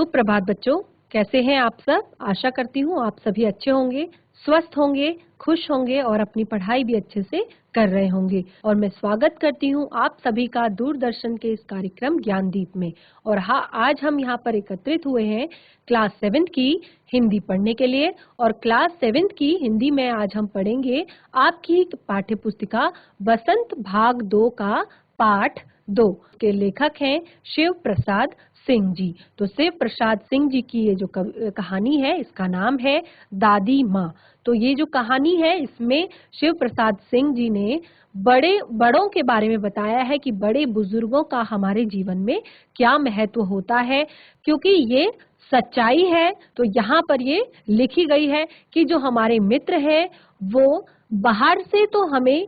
सुप्रभात बच्चों, कैसे हैं आप सब? आशा करती हूँ आप सभी अच्छे होंगे, स्वस्थ होंगे, खुश होंगे और अपनी पढ़ाई भी अच्छे से कर रहे होंगे। और मैं स्वागत करती हूँ आप सभी का दूरदर्शन के इस कार्यक्रम ज्ञानदीप में। और हाँ, आज हम यहाँ पर एकत्रित हुए हैं क्लास 7 की हिंदी पढ़ने के लिए। और क्लास 7 की हिंदी में आज हम पढ़ेंगे आपकी पाठ्य पुस्तिका बसंत भाग 2 का पाठ 2 के लेखक हैं शिव प्रसाद सिंह जी। तो शिव प्रसाद सिंह जी की ये जो कहानी है, इसका नाम है दादी माँ। तो ये जो कहानी है, इसमें शिव प्रसाद सिंह जी ने बड़ों के बारे में बताया है कि बड़े बुजुर्गों का हमारे जीवन में क्या महत्व होता है, क्योंकि ये सच्चाई है। तो यहाँ पर ये लिखी गई है कि जो हमारे मित्र हैं वो बाहर से तो हमें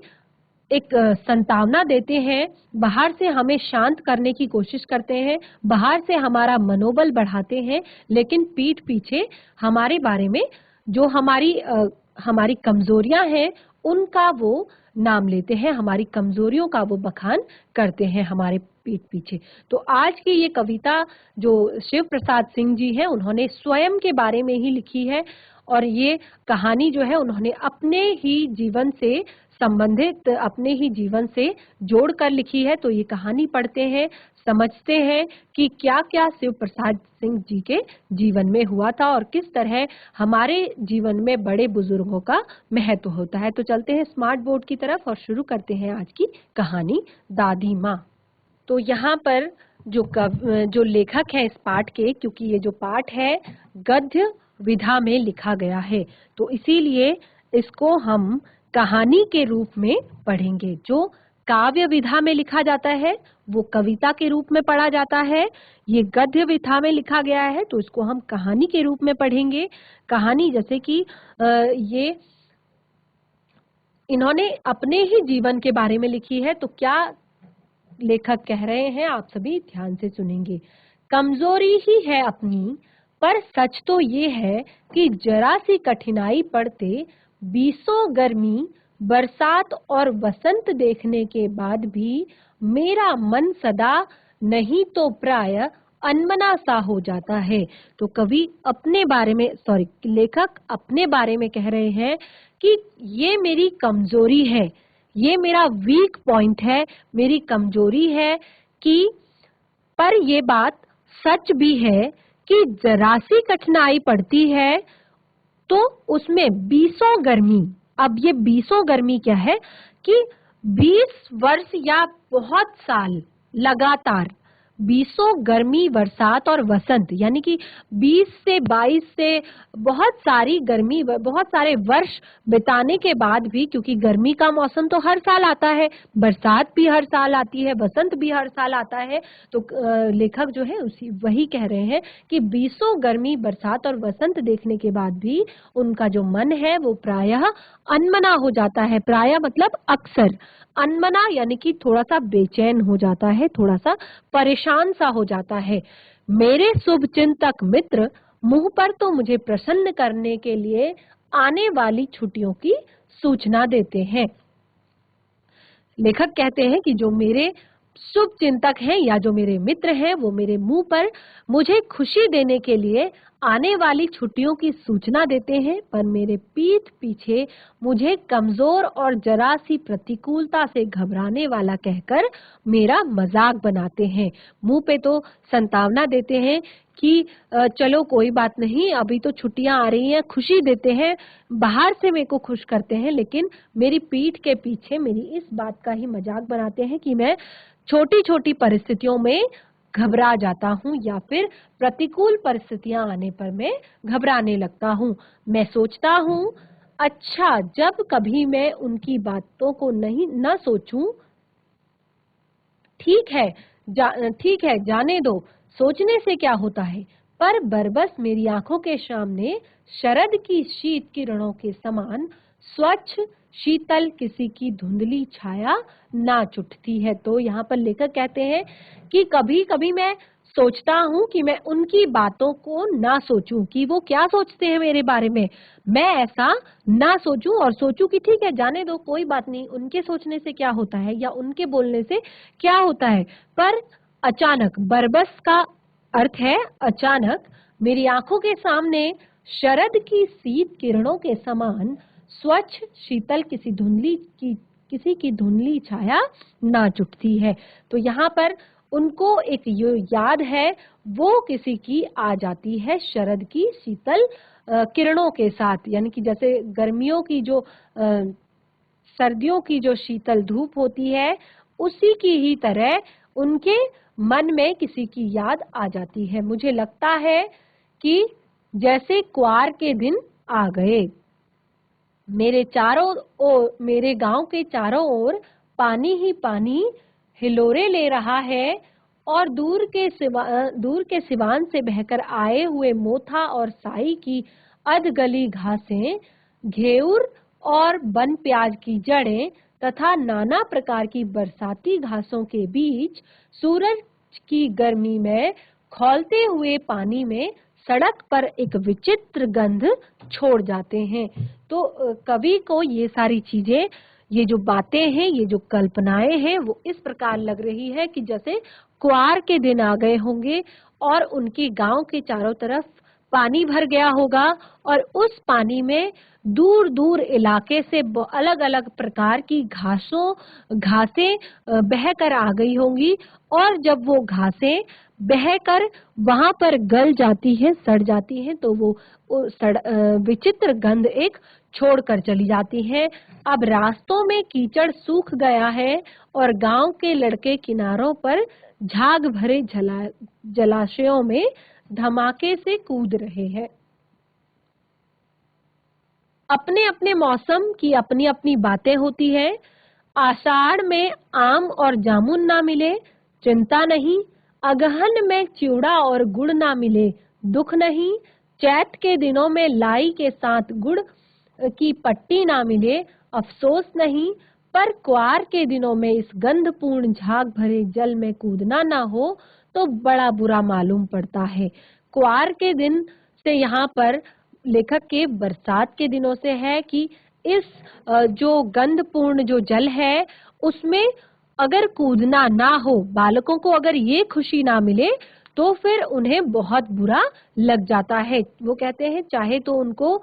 एक संतावना देते हैं, बाहर से हमें शांत करने की कोशिश करते हैं, बाहर से हमारा मनोबल बढ़ाते हैं, लेकिन पीठ पीछे हमारे बारे में जो हमारी कमजोरियां हैं उनका वो नाम लेते हैं, हमारी कमजोरियों का वो बखान करते हैं हमारे पीठ पीछे। तो आज की ये कविता जो शिव प्रसाद सिंह जी हैं, उन्होंने स्वयं के बारे में ही लिखी है। और ये कहानी जो है उन्होंने अपने ही जीवन से संबंधित, अपने ही जीवन से जोड़कर लिखी है। तो ये कहानी पढ़ते हैं, समझते हैं कि क्या क्या शिव प्रसाद सिंह जी के जीवन में हुआ था और किस तरह हमारे जीवन में बड़े बुजुर्गों का महत्व होता है। तो चलते हैं स्मार्ट बोर्ड की तरफ और शुरू करते हैं आज की कहानी दादी माँ। तो यहाँ पर जो लेखक है इस पाठ के, क्योंकि ये जो पाठ है गद्य विधा में लिखा गया है, तो इसीलिए इसको हम कहानी के रूप में पढ़ेंगे। जो काव्य विधा में लिखा जाता है वो कविता के रूप में पढ़ा जाता है। ये गद्य विधा में लिखा गया है तो इसको हम कहानी के रूप में पढ़ेंगे। कहानी जैसे कि ये इन्होंने अपने ही जीवन के बारे में लिखी है। तो क्या लेखक कह रहे हैं आप सभी ध्यान से सुनेंगे। कमजोरी ही है अपनी, पर सच तो ये है कि जरा सी कठिनाई पड़ते बीसों गर्मी, बरसात और वसंत देखने के बाद भी मेरा मन सदा नहीं तो प्राय अनमना सा हो जाता है। तो कवि अपने बारे में, लेखक अपने बारे में कह रहे हैं कि ये मेरी कमजोरी है, ये मेरा वीक पॉइंट है, मेरी कमजोरी है कि पर ये बात सच भी है कि जरा सी कठिनाई पड़ती है तो उसमें बीसों गर्मी। अब ये बीसों गर्मी क्या है कि 20 वर्ष या बहुत साल लगातार बीसों गर्मी, बरसात और वसंत, यानी कि 20 से 22 से बहुत सारी गर्मी, बहुत सारे वर्ष बिताने के बाद भी, क्योंकि गर्मी का मौसम तो हर साल आता है, बरसात भी हर साल आती है, वसंत भी हर साल आता है। तो लेखक जो है वही कह रहे हैं कि बीसों गर्मी, बरसात और वसंत देखने के बाद भी उनका जो मन है वो प्रायः अनमना हो जाता है। प्रायः मतलब अक्सर, अनमना यानी कि थोड़ा सा बेचैन हो जाता है, थोड़ा सा परेशान सा हो जाता है। मेरे शुभचिंतक मित्र मुंह पर तो मुझे प्रसन्न करने के लिए आने वाली छुट्टियों की सूचना देते हैं। लेखक कहते हैं कि जो मेरे शुभ चिंतक हैं या जो मेरे मित्र हैं वो मेरे मुंह पर मुझे खुशी देने के लिए आने वाली छुट्टियों की सूचना देते हैं, पर मेरे पीठ पीछे मुझे कमजोर और जरा सी प्रतिकूलता से घबराने वाला कहकर मेरा मजाक बनाते हैं। मुंह पे तो संतावना देते हैं कि चलो कोई बात नहीं, अभी तो छुट्टियां आ रही हैं, खुशी देते हैं, बाहर से मेरे को खुश करते हैं, लेकिन मेरी पीठ के पीछे मेरी इस बात का ही मजाक बनाते हैं कि मैं छोटी छोटी परिस्थितियों में घबरा जाता हूँ या फिर प्रतिकूल परिस्थितियां आने पर मैं घबराने लगता हूँ। मैं सोचता हूँ, अच्छा जब कभी मैं उनकी बातों को न सोचूं, ठीक है जाने दो, सोचने से क्या होता है। पर बरबस मेरी आंखों के सामने शरद की शीत किरणों के समान स्वच्छ शीतल किसी की धुंधली छाया नाच उठती है। तो यहाँ पर लेखक कहते हैं कि कभी कभी मैं सोचता हूँ कि मैं उनकी बातों को ना सोचूं कि वो क्या सोचते हैं मेरे बारे में, मैं ऐसा ना सोचूं और सोचूं कि ठीक है जाने दो, कोई बात नहीं, उनके सोचने से क्या होता है या उनके बोलने से क्या होता है। पर अचानक बरबस का अर्थ है अचानक मेरी आंखों के सामने शरद की शीत किरणों के समान स्वच्छ शीतल किसी की धुंधली छाया नाच उठती है। तो यहाँ पर उनको एक याद है, वो किसी की आ जाती है शरद की शीतल किरणों के साथ, यानी कि जैसे गर्मियों की जो सर्दियों की जो शीतल धूप होती है, उसी की ही तरह उनके मन में किसी की याद आ जाती है। मुझे लगता है कि जैसे क्वार के दिन आ गए। मेरे गांव के चारों ओर पानी ही पानी हिलोरे ले रहा है और दूर के सिवान से बहकर आए हुए मोथा और साई की अधगली घासें, घेउर और बन प्याज की जड़ें तथा नाना प्रकार की बरसाती घासों के बीच सूरज की गर्मी में खौलते हुए पानी में सड़क पर एक विचित्र गंध छोड़ जाते हैं। तो कवि को ये सारी चीजें, ये जो बातें हैं, ये जो कल्पनाएं हैं, वो इस प्रकार लग रही है कि जैसे क्वार के दिन आ गए होंगे और उनके गांव के चारों तरफ पानी भर गया होगा और उस पानी में दूर दूर इलाके से अलग अलग प्रकार की घासें बहकर आ गई होंगी और जब वो घासें बहकर वहां पर गल जाती है, सड़ जाती हैं, तो वो विचित्र गंध एक छोड़कर चली जाती हैं। अब रास्तों में कीचड़ सूख गया है और गांव के लड़के किनारों पर झाग भरे जलाशयों में धमाके से कूद रहे हैं। अपने अपने मौसम की अपनी अपनी बातें होती है। आषाढ़ में आम और जामुन ना मिले, चिंता नहीं। अगहन में चिवड़ा और गुड़ ना मिले, दुख नहीं। चैत के दिनों में लाई के साथ गुड़ की पट्टी ना मिले, अफसोस नहीं। पर क्वार के दिनों में इस गंधपूर्ण झाग भरे जल में कूदना ना हो तो बड़ा बुरा मालूम पड़ता है। क्वार के दिन से यहाँ पर लेखक के बरसात के दिनों से है कि इस जो गंधपूर्ण जो जल है उसमें अगर कूदना ना हो, बालकों को अगर ये खुशी ना मिले तो फिर उन्हें बहुत बुरा लग जाता है। वो कहते हैं चाहे तो उनको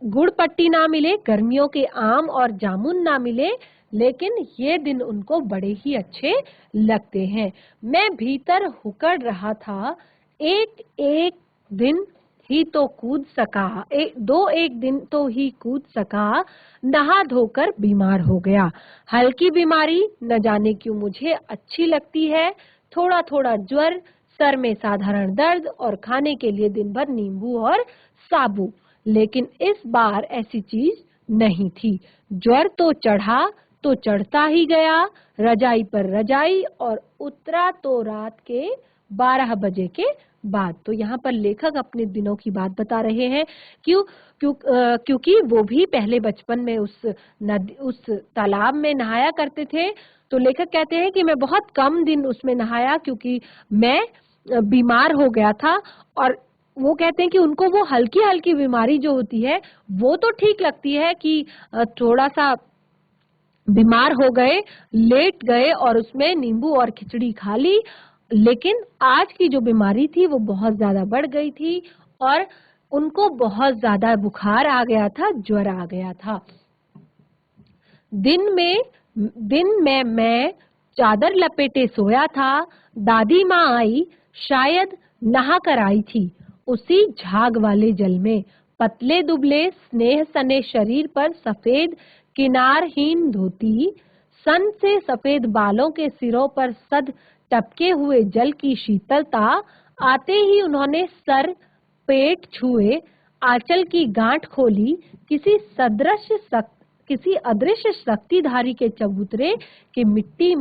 गुड़ पट्टी ना मिले, गर्मियों के आम और जामुन ना मिले, लेकिन ये दिन उनको बड़े ही अच्छे लगते हैं। मैं भीतर हुकड़ रहा था, एक दिन ही तो कूद सका, एक दिन तो ही कूद सका, नहा धोकर बीमार हो गया। हल्की बीमारी न जाने क्यों मुझे अच्छी लगती है। थोड़ा थोड़ा ज्वर, सर में साधारण दर्द और खाने के लिए दिन भर नींबू और साबु। लेकिन इस बार ऐसी चीज नहीं थी। ज्वर तो चढ़ा तो चढ़ता ही गया, रजाई पर रजाई, और उतरा तो रात के 12 बजे के बाद। तो यहाँ पर लेखक अपने दिनों की बात बता रहे हैं। क्योंकि वो भी पहले बचपन में उस तालाब में नहाया करते थे। तो लेखक कहते हैं कि मैं बहुत कम दिन उसमें नहाया क्योंकि मैं बीमार हो गया था। और वो कहते हैं कि उनको वो हल्की हल्की बीमारी जो होती है वो तो ठीक लगती है कि थोड़ा सा बीमार हो गए, लेट गए और उसमें नींबू और खिचड़ी खा ली, लेकिन आज की जो बीमारी थी वो बहुत ज्यादा बढ़ गई थी और उनको बहुत ज्यादा बुखार आ गया था, ज्वर आ गया था। दिन में मैं चादर लपेटे सोया था। दादी माँ आई, शायद नहा कर आई थी। उसी झाग वाले जल में पतले दुबले स्नेह सने शरीर पर सफेद किनारहीन धोती, सन से सफेद बालों के सिरों पर सद टपके हुए जल की शीतलता आते ही उन्होंने सर पेट छुए, आंचल की गांठ खोली, किसी अदृश्य शक्तिधारी के चबूतरे की मिट्टी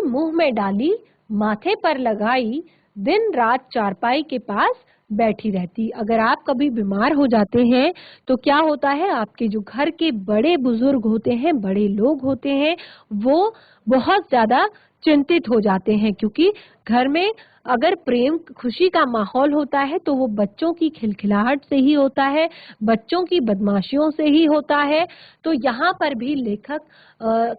मुंह में डाली, माथे पर लगाई, दिन रात चारपाई के पास बैठी रहती। अगर आप कभी बीमार हो जाते हैं तो क्या होता है, आपके जो घर के बड़े बुजुर्ग होते हैं, बड़े लोग होते हैं, वो बहुत ज्यादा चिंतित हो जाते हैं, क्योंकि घर में अगर प्रेम खुशी का माहौल होता है तो वो बच्चों की खिलखिलाहट से ही होता है, बच्चों की बदमाशियों से ही होता है। तो यहाँ पर भी लेखक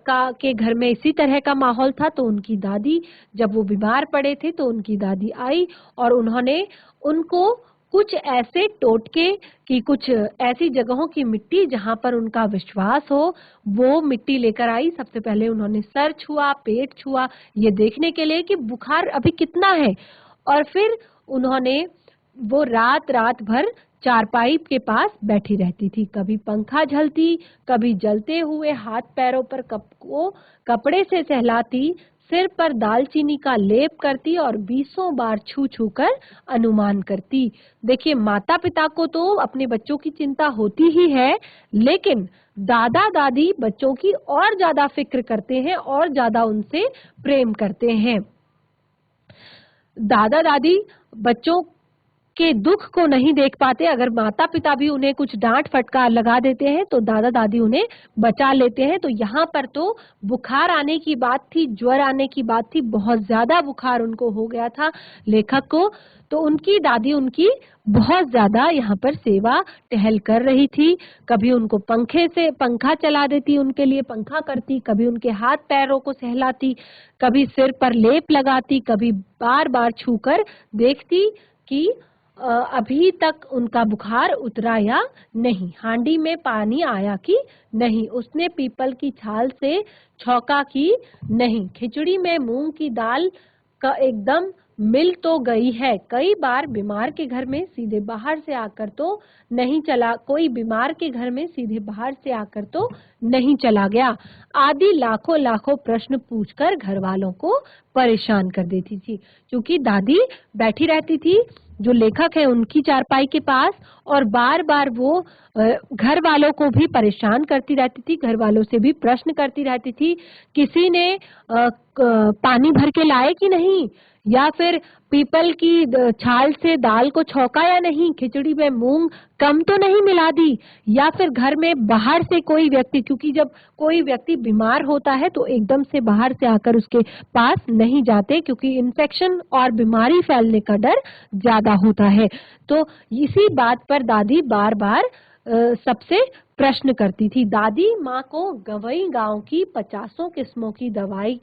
का के घर में इसी तरह का माहौल था। तो उनकी दादी, जब वो बीमार पड़े थे तो उनकी दादी आई और उन्होंने उनको कुछ ऐसे टोटके कि कुछ ऐसी जगहों की मिट्टी जहाँ पर उनका विश्वास हो, वो मिट्टी लेकर आई। सबसे पहले उन्होंने सर छुआ, पेट छुआ, ये देखने के लिए कि बुखार अभी कितना है। और फिर उन्होंने वो रात भर चारपाई के पास बैठी रहती थी। कभी पंखा झलती, कभी जलते हुए हाथ पैरों पर कपड़े से सहलाती, सिर पर दालचीनी का लेप करती और 20 बार छू छू कर अनुमान करती। देखिए, माता पिता को तो अपने बच्चों की चिंता होती ही है, लेकिन दादा दादी बच्चों की और ज्यादा फिक्र करते हैं और ज्यादा उनसे प्रेम करते हैं। दादा दादी बच्चों के दुख को नहीं देख पाते। अगर माता पिता भी उन्हें कुछ डांट फटकार लगा देते हैं तो दादा दादी उन्हें बचा लेते हैं। तो यहाँ पर तो बुखार आने की बात थी, ज्वर आने की बात थी, बहुत ज्यादा बुखार उनको हो गया था लेखक को। तो उनकी दादी उनकी बहुत ज्यादा यहाँ पर सेवा टहल कर रही थी। कभी उनको पंखा चला देती, उनके लिए पंखा करती, कभी उनके हाथ पैरों को सहलाती, कभी सिर पर लेप लगाती, कभी बार बार छूकर देखती कि अभी तक उनका बुखार उतरा या नहीं, हांडी में पानी आया कि नहीं, उसने पीपल की छाल से छौंका कि नहीं, खिचड़ी में मूंग की दाल का एकदम मिल तो गई है। कई बार बीमार के घर में सीधे बाहर से आकर तो नहीं चला, कोई बीमार के घर में सीधे बाहर से आकर तो नहीं चला गया, आदि लाखों लाखों प्रश्न पूछकर घर वालों को परेशान कर देती थी। क्योंकि दादी बैठी रहती थी, जो लेखक है उनकी चारपाई के पास, और बार बार वो घर वालों को भी परेशान करती रहती थी, घर वालों से भी प्रश्न करती रहती थी, किसी ने पानी भर के लाए कि नहीं, या फिर पीपल की छाल से दाल को छौंका या नहीं, खिचड़ी में मूंग कम तो नहीं मिला दी, या फिर घर में बाहर से कोई व्यक्ति, क्योंकि जब कोई व्यक्ति बीमार होता है तो एकदम से बाहर से आकर उसके पास नहीं जाते, क्योंकि इन्फेक्शन और बीमारी फैलने का डर ज्यादा होता है। तो इसी बात पर दादी बार बार सबसे प्रश्न करती थी। दादी माँ को गवई गांव की 50 किस्मों की दवाओं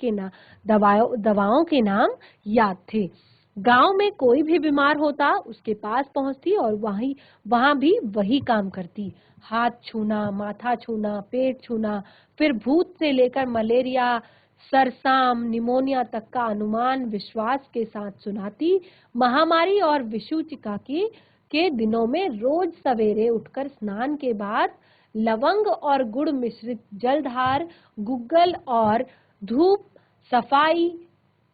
के नाम याद थे। गांव में कोई भी बीमार होता उसके पास पहुंचती और वहां भी वही काम करती, हाथ छूना, माथा छूना, पेट छूना, फिर भूत से लेकर मलेरिया, सरसाम, निमोनिया तक का अनुमान विश्वास के साथ सुनाती। महामारी और विषुचिका के दिनों में रोज सवेरे उठकर स्नान के बाद लवंग और गुड़ मिश्रित जलधार, गुग्गल और धूप सफाई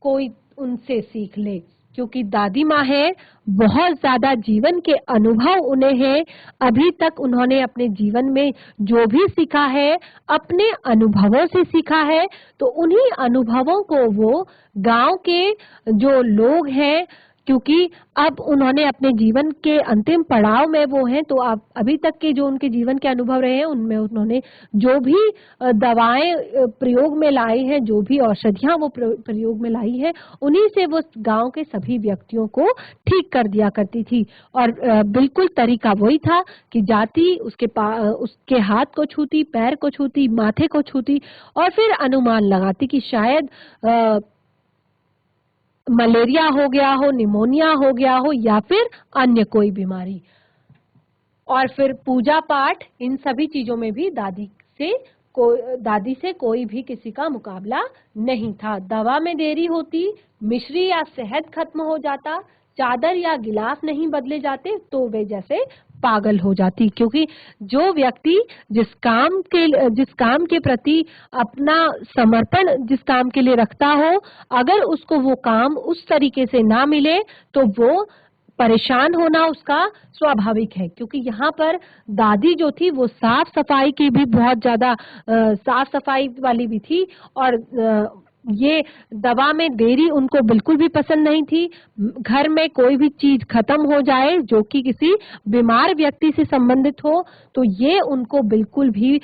कोई उनसे सीख ले, क्योंकि दादी माँ है, बहुत ज्यादा जीवन के अनुभव उन्हें है। अभी तक उन्होंने अपने जीवन में जो भी सीखा है अपने अनुभवों से सीखा है। तो उन्हीं अनुभवों को वो गांव के जो लोग हैं, क्योंकि अब उन्होंने अपने जीवन के अंतिम पड़ाव में वो हैं, तो अब अभी तक के जो उनके जीवन के अनुभव रहे हैं उनमें उन्होंने जो भी दवाएं प्रयोग में लाई हैं, जो भी औषधियां वो प्रयोग में लाई है, उन्हीं से वो गांव के सभी व्यक्तियों को ठीक कर दिया करती थी। और बिल्कुल तरीका वही था कि जाती, उसके हाथ को छूती, पैर को छूती, माथे को छूती और फिर अनुमान लगाती कि शायद मलेरिया हो गया हो, निमोनिया हो गया हो या फिर अन्य कोई बीमारी। और फिर पूजा पाठ, इन सभी चीजों में भी दादी से कोई भी किसी का मुकाबला नहीं था। दवा में देरी होती, मिश्री या शहद खत्म हो जाता, चादर या गिलास नहीं बदले जाते तो वे जैसे पागल हो जाती, क्योंकि जो व्यक्ति जिस काम के प्रति अपना समर्पण जिस काम के लिए रखता हो, अगर उसको वो काम उस तरीके से ना मिले तो वो परेशान होना उसका स्वाभाविक है। क्योंकि यहाँ पर दादी जो थी वो साफ सफाई की भी बहुत ज्यादा साफ सफाई वाली भी थी, और ये दवा में देरी उनको बिल्कुल भी पसंद नहीं थी। घर में कोई भी चीज खत्म हो जाए जो कि किसी बीमार व्यक्ति से संबंधित हो तो ये उनको बिल्कुल भी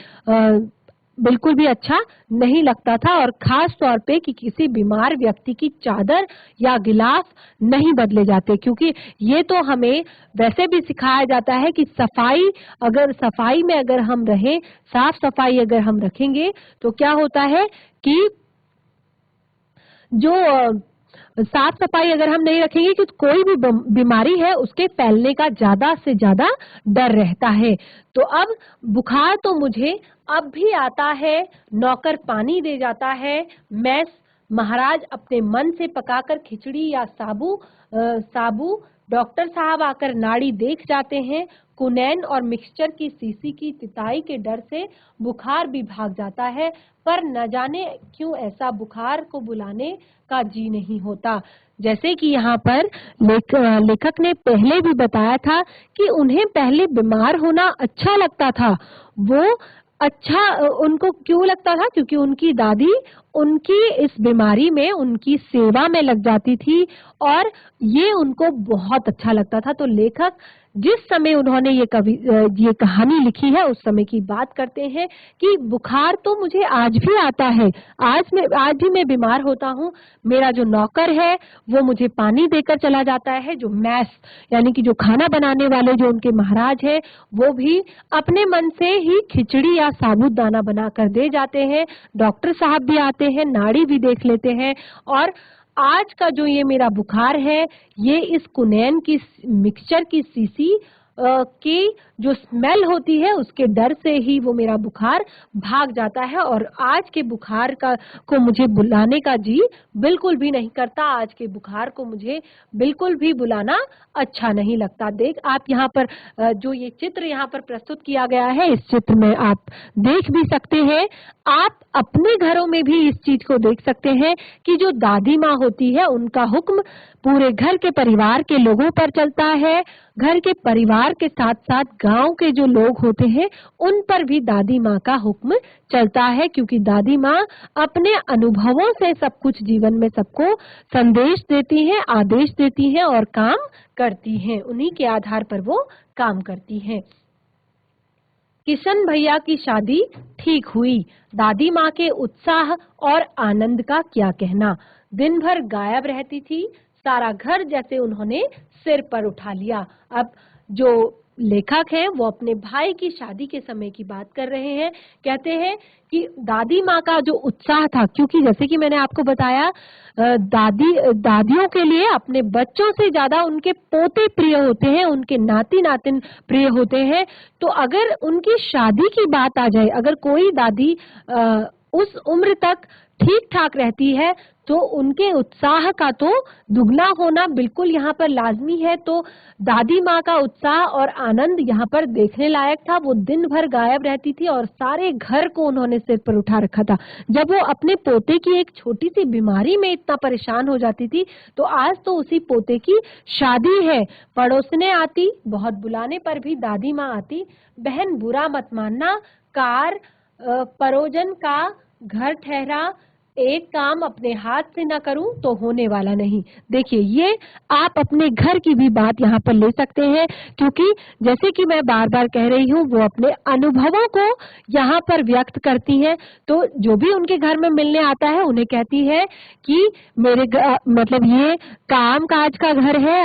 बिल्कुल भी अच्छा नहीं लगता था, और खास तौर पे कि किसी बीमार व्यक्ति की चादर या गिलाफ नहीं बदले जाते, क्योंकि ये तो हमें वैसे भी सिखाया जाता है कि सफाई में अगर हम रहें, साफ सफाई अगर हम रखेंगे तो क्या होता है कि जो साफ सफाई अगर हम नहीं रखेंगे कि कोई भी बीमारी है उसके फैलने का ज्यादा से ज्यादा डर रहता है। तो अब बुखार तो मुझे अब भी आता है, नौकर पानी दे जाता है, मैं महाराज अपने मन से पकाकर खिचड़ी या साबू डॉक्टर साहब आकर नाड़ी देख जाते हैं, कुनैन और मिक्सचर की सीसी की तिताई के डर से बुखार भी भाग जाता है, पर न जाने क्यों ऐसा बुखार को बुलाने का जी नहीं होता। जैसे कि यहाँ पर लेखक ने पहले भी बताया था कि उन्हें पहले बीमार होना अच्छा लगता था। वो अच्छा उनको क्यों लगता था? क्योंकि उनकी दादी उनकी इस बीमारी में उनकी सेवा में लग जाती थी और ये उनको बहुत अच्छा लगता था। तो लेखक जिस समय उन्होंने ये कहानी लिखी है उस समय की बात करते हैं कि बुखार तो मुझे आज भी आता है, आज भी मैं बीमार होता हूँ। मेरा जो नौकर है वो मुझे पानी देकर चला जाता है, जो मैस यानी कि जो खाना बनाने वाले जो उनके महाराज है वो भी अपने मन से ही खिचड़ी या साबूदाना बना कर दे जाते हैं। डॉक्टर साहब भी आते हैं, नाड़ी भी देख लेते हैं, और आज का जो ये मेरा बुखार है ये इस कुनैन की मिक्सचर की सीसी की जो स्मेल होती है उसके डर से ही वो मेरा बुखार भाग जाता है, और आज के बुखार को मुझे बुलाने का जी बिल्कुल भी नहीं करता। आज के बुखार को मुझे बिल्कुल भी बुलाना अच्छा नहीं लगता। देख आप यहाँ पर जो ये चित्र यहाँ पर प्रस्तुत किया गया है, इस चित्र में आप देख भी सकते हैं। आप अपने घरों में भी इस चीज को देख सकते हैं कि जो दादी माँ होती है उनका हुक्म पूरे घर के परिवार के लोगों पर चलता है। घर के परिवार के साथ साथ गांव के जो लोग होते हैं उन पर भी दादी माँ का हुक्म चलता है, क्योंकि दादी माँ अपने अनुभवों से सब कुछ जीवन में सबको संदेश देती हैं, आदेश देती हैं और काम करती हैं। उन्हीं के आधार पर वो काम करती हैं। किशन भैया की शादी ठीक हुई। दादी माँ के उत्साह और आनंद का क्या कहना। दिन भर गायब रहती थी, सारा घर जैसे उन्होंने सिर पर उठा लिया। अब जो लेखक हैं वो अपने भाई की शादी के समय की बात कर रहे हैं। कहते हैं कि दादी माँ का जो उत्साह था, क्योंकि जैसे कि मैंने आपको बताया दादियों के लिए अपने बच्चों से ज्यादा उनके पोते प्रिय होते हैं, उनके नाती नातिन प्रिय होते हैं। तो अगर उनकी शादी की बात आ जाए, अगर कोई दादी उस उम्र तक ठीक ठाक रहती है तो उनके उत्साह का तो दुगना होना बिल्कुल यहाँ पर लाजमी है। तो दादी माँ का उत्साह और आनंद यहाँ पर देखने लायक था। वो दिन भर गायब रहती थी और सारे घर को उन्होंने सिर पर उठा रखा था। जब वो अपने पोते की एक छोटी सी बीमारी में इतना परेशान हो जाती थी, तो आज तो उसी पोते की शादी है। पड़ोसने आती, बहुत बुलाने पर भी दादी माँ आती। बहन बुरा मत मानना, कार परोजन का घर ठहरा, एक काम अपने हाथ से न करूं तो होने वाला नहीं। देखिए, ये आप अपने घर की भी बात यहाँ पर ले सकते हैं, क्योंकि जैसे कि मैं बार बार कह रही हूँ वो अपने अनुभवों को यहाँ पर व्यक्त करती हैं। तो जो भी उनके घर में मिलने आता है उन्हें कहती है कि मतलब ये काम काज का घर है,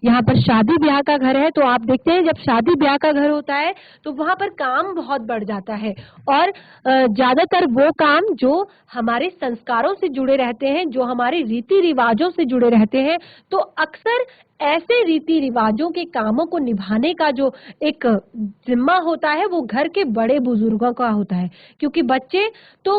यहाँ पर शादी ब्याह का घर है। तो आप देखते हैं जब शादी ब्याह का घर होता है तो वहां पर काम बहुत बढ़ जाता है, और ज्यादातर वो काम जो हमारे संस्कारों से जुड़े रहते हैं, जो हमारे रीति रिवाजों से जुड़े रहते हैं। तो अक्सर ऐसे रीति रिवाजों के कामों को निभाने का जो एक जिम्मा होता है वो घर के बड़े बुजुर्गों का होता है, क्योंकि बच्चे तो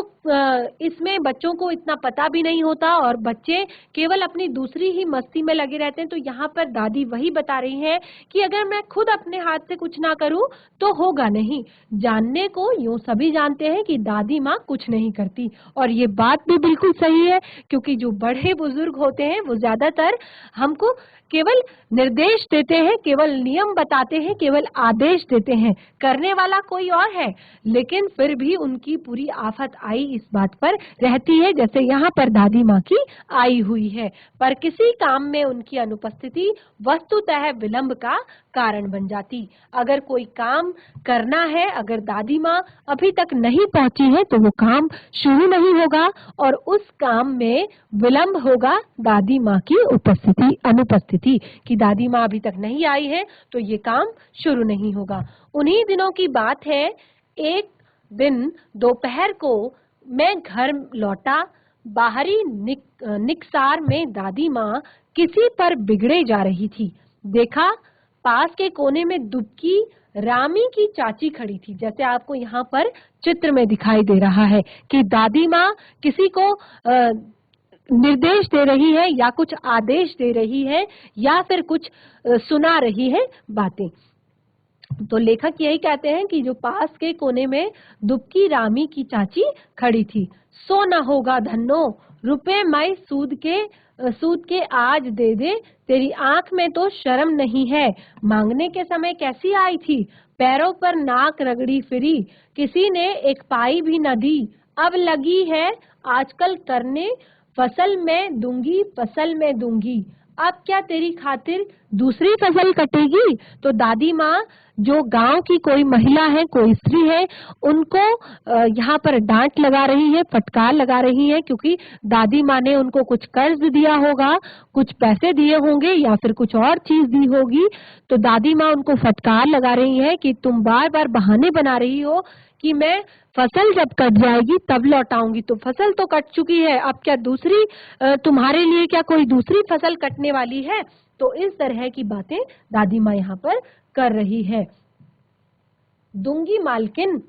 इसमें बच्चों को इतना पता भी नहीं होता और बच्चे केवल अपनी दूसरी ही मस्ती में लगे रहते हैं। तो यहाँ पर दादी वही बता रही हैं कि अगर मैं खुद अपने हाथ से कुछ ना करूं तो होगा नहीं। जानने को यूं सभी जानते हैं कि दादी माँ कुछ नहीं करती, और ये बात भी बिल्कुल सही है, क्योंकि जो बड़े बुजुर्ग होते हैं वो ज्यादातर हमको केवल निर्देश देते हैं, केवल नियम बताते हैं, केवल आदेश देते हैं, करने वाला कोई और है। लेकिन फिर भी उनकी पूरी आफत आई इस बात पर रहती है, जैसे यहाँ पर दादी माँ की आई हुई है। पर किसी काम में उनकी अनुपस्थिति वस्तुतः विलंब का कारण बन जाती। अगर कोई काम करना है, अगर दादी माँ अभी तक नहीं पहुंची है तो वो काम शुरू नहीं होगा और उस काम में विलंब होगा दादी माँ की अनुपस्थिति कि दादी माँ अभी तक नहीं आई है तो ये काम शुरू नहीं होगा। उन्हीं दिनों की बात है, एक दिन दोपहर को मैं घर लौटा। बाहरी निकसार में दादी माँ किसी पर बिगड़े जा रही थी। देखा, पास के कोने में दुबकी रामी की चाची खड़ी थी। जैसे आपको यहाँ पर चित्र में दिखाई दे रहा है कि दादी माँ किसी को निर्देश दे रही है या कुछ आदेश दे रही है या फिर कुछ सुना रही है बातें। तो लेखक यही कहते हैं कि जो पास के कोने में दुबकी रामी की चाची खड़ी थी। सो न होगा धन्नो, रुपए मैं सूद के आज दे दे, तेरी आंख में तो शर्म नहीं है। मांगने के समय कैसी आई थी, पैरों पर नाक रगड़ी फिरी, किसी ने एक पाई भी न दी। अब लगी है आजकल करने, फसल में दूंगी। अब क्या तेरी खातिर दूसरी फसल कटेगी। तो दादी माँ जो गांव की कोई महिला है, कोई स्त्री है, उनको यहाँ पर डांट लगा रही है, फटकार लगा रही है, क्योंकि दादी माँ ने उनको कुछ कर्ज दिया होगा, कुछ पैसे दिए होंगे या फिर कुछ और चीज दी होगी। तो दादी माँ उनको फटकार लगा रही है कि तुम बार बार बहाने बना रही हो कि मैं फसल जब कट जाएगी तब लौटाऊंगी। तो फसल तो कट चुकी है, अब क्या दूसरी तुम्हारे लिए क्या कोई दूसरी फसल कटने वाली है। तो इस तरह की बातें दादी माँ यहाँ पर कर रही है। दूंगी मालकिन,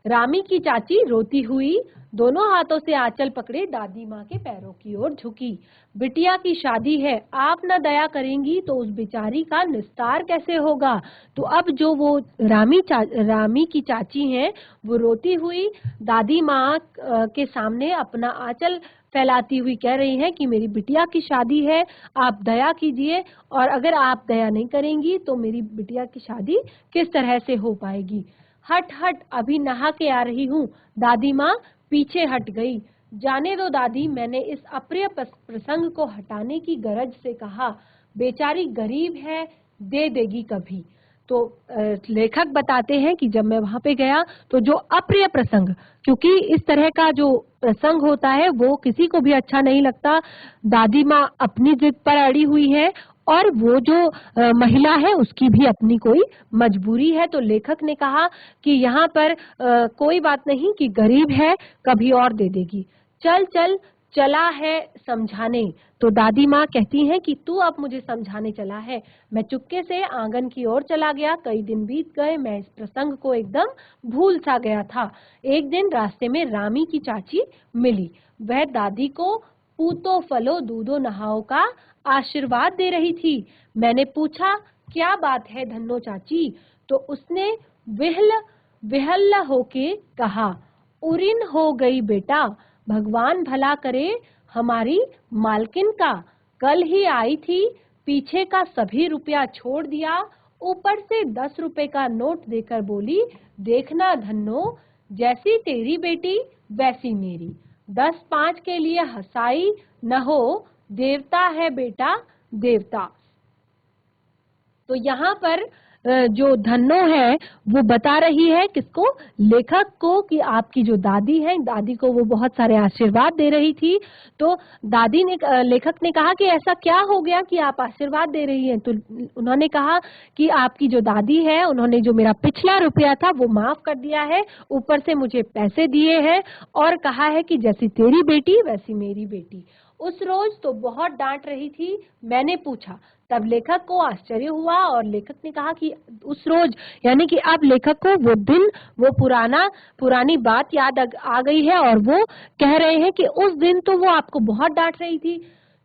रामी की चाची रोती हुई दोनों हाथों से आंचल पकड़े दादी माँ के पैरों की ओर झुकी। बिटिया की शादी है, आप न दया करेंगी तो उस बेचारी का निस्तार कैसे होगा। तो अब जो वो रामी की चाची हैं, वो रोती हुई दादी माँ के सामने अपना आंचल फैलाती हुई कह रही हैं कि मेरी बिटिया की शादी है, आप दया कीजिए, और अगर आप दया नहीं करेंगी तो मेरी बिटिया की शादी किस तरह से हो पाएगी। हट हट, अभी नहा के आ रही हूँ। दादी माँ पीछे हट गई। जाने दो दादी, मैंने इस अप्रिय प्रसंग को हटाने की गरज से कहा। बेचारी गरीब है, दे देगी कभी। तो लेखक बताते हैं कि जब मैं वहां पे गया तो जो अप्रिय प्रसंग, क्योंकि इस तरह का जो प्रसंग होता है वो किसी को भी अच्छा नहीं लगता। दादी माँ अपनी जिद पर अड़ी हुई है और वो जो महिला है उसकी भी अपनी कोई मजबूरी है। तो लेखक ने कहा कि यहाँ पर कोई बात नहीं कि गरीब है, कभी और दे देगी। चल चल चला है समझाने। तो दादी माँ कहती हैं कि तू अब मुझे समझाने चला है। मैं चुपके से आंगन की ओर चला गया। कई दिन बीत गए, मैं इस प्रसंग को एकदम भूल सा गया था। एक दिन रास्ते में रामी की चाची मिली। वह दादी को पूतो फलो दूधो नहाओ का आशीर्वाद दे रही थी। मैंने पूछा, क्या बात है धन्नो चाची। तो उसने विहल्ला होके कहा, उरिन हो गई बेटा, भगवान भला करे हमारी मालकिन का। कल ही आई थी, पीछे का सभी रुपया छोड़ दिया, ऊपर से 10 रुपए का नोट देकर बोली, देखना धन्नो, जैसी तेरी बेटी वैसी मेरी। 10-5 के लिए हंसाई न हो, देवता है बेटा देवता। तो यहाँ पर जो धन्नो है वो बता रही है किसको, लेखक को, कि आपकी जो दादी है, दादी को वो बहुत सारे आशीर्वाद दे रही थी। तो लेखक ने कहा कि ऐसा क्या हो गया कि आप आशीर्वाद दे रही हैं। तो उन्होंने कहा कि आपकी जो दादी है उन्होंने जो मेरा पिछला रुपया था वो माफ कर दिया है, ऊपर से मुझे पैसे दिए हैं और कहा है कि जैसी तेरी बेटी वैसी मेरी बेटी। उस रोज तो बहुत डांट रही थी। मैंने पूछा, तब लेखक को आश्चर्य हुआ और लेखक ने कहा कि उस रोज, यानी कि अब लेखक को वो दिन, वो पुरानी बात याद आ गई है और वो कह रहे हैं कि उस दिन तो वो आपको बहुत डांट रही थी।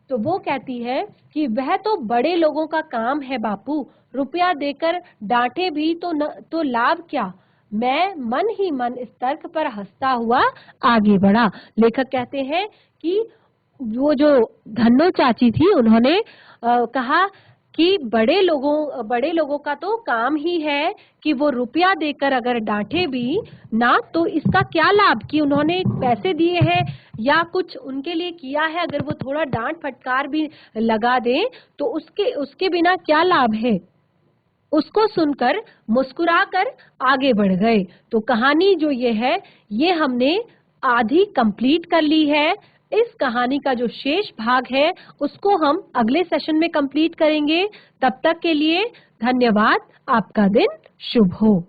तो वो कहती है कि वह तो बड़े लोगों का काम है बापू, रुपया देकर डांटे भी तो लाभ क्या। मैं मन ही मन इस तर्क पर हंसता हुआ आगे बढ़ा। लेखक कहते हैं कि वो जो धन्नो चाची थी उन्होंने कहा कि बड़े लोगों का तो काम ही है कि वो रुपया देकर अगर डांटे भी ना तो इसका क्या लाभ, कि उन्होंने पैसे दिए हैं या कुछ उनके लिए किया है, अगर वो थोड़ा डांट फटकार भी लगा दें तो उसके बिना क्या लाभ है। उसको सुनकर मुस्कुराकर आगे बढ़ गए। तो कहानी जो ये है, ये हमने आधी कंप्लीट कर ली है। इस कहानी का जो शेष भाग है उसको हम अगले सेशन में कंप्लीट करेंगे। तब तक के लिए धन्यवाद। आपका दिन शुभ हो।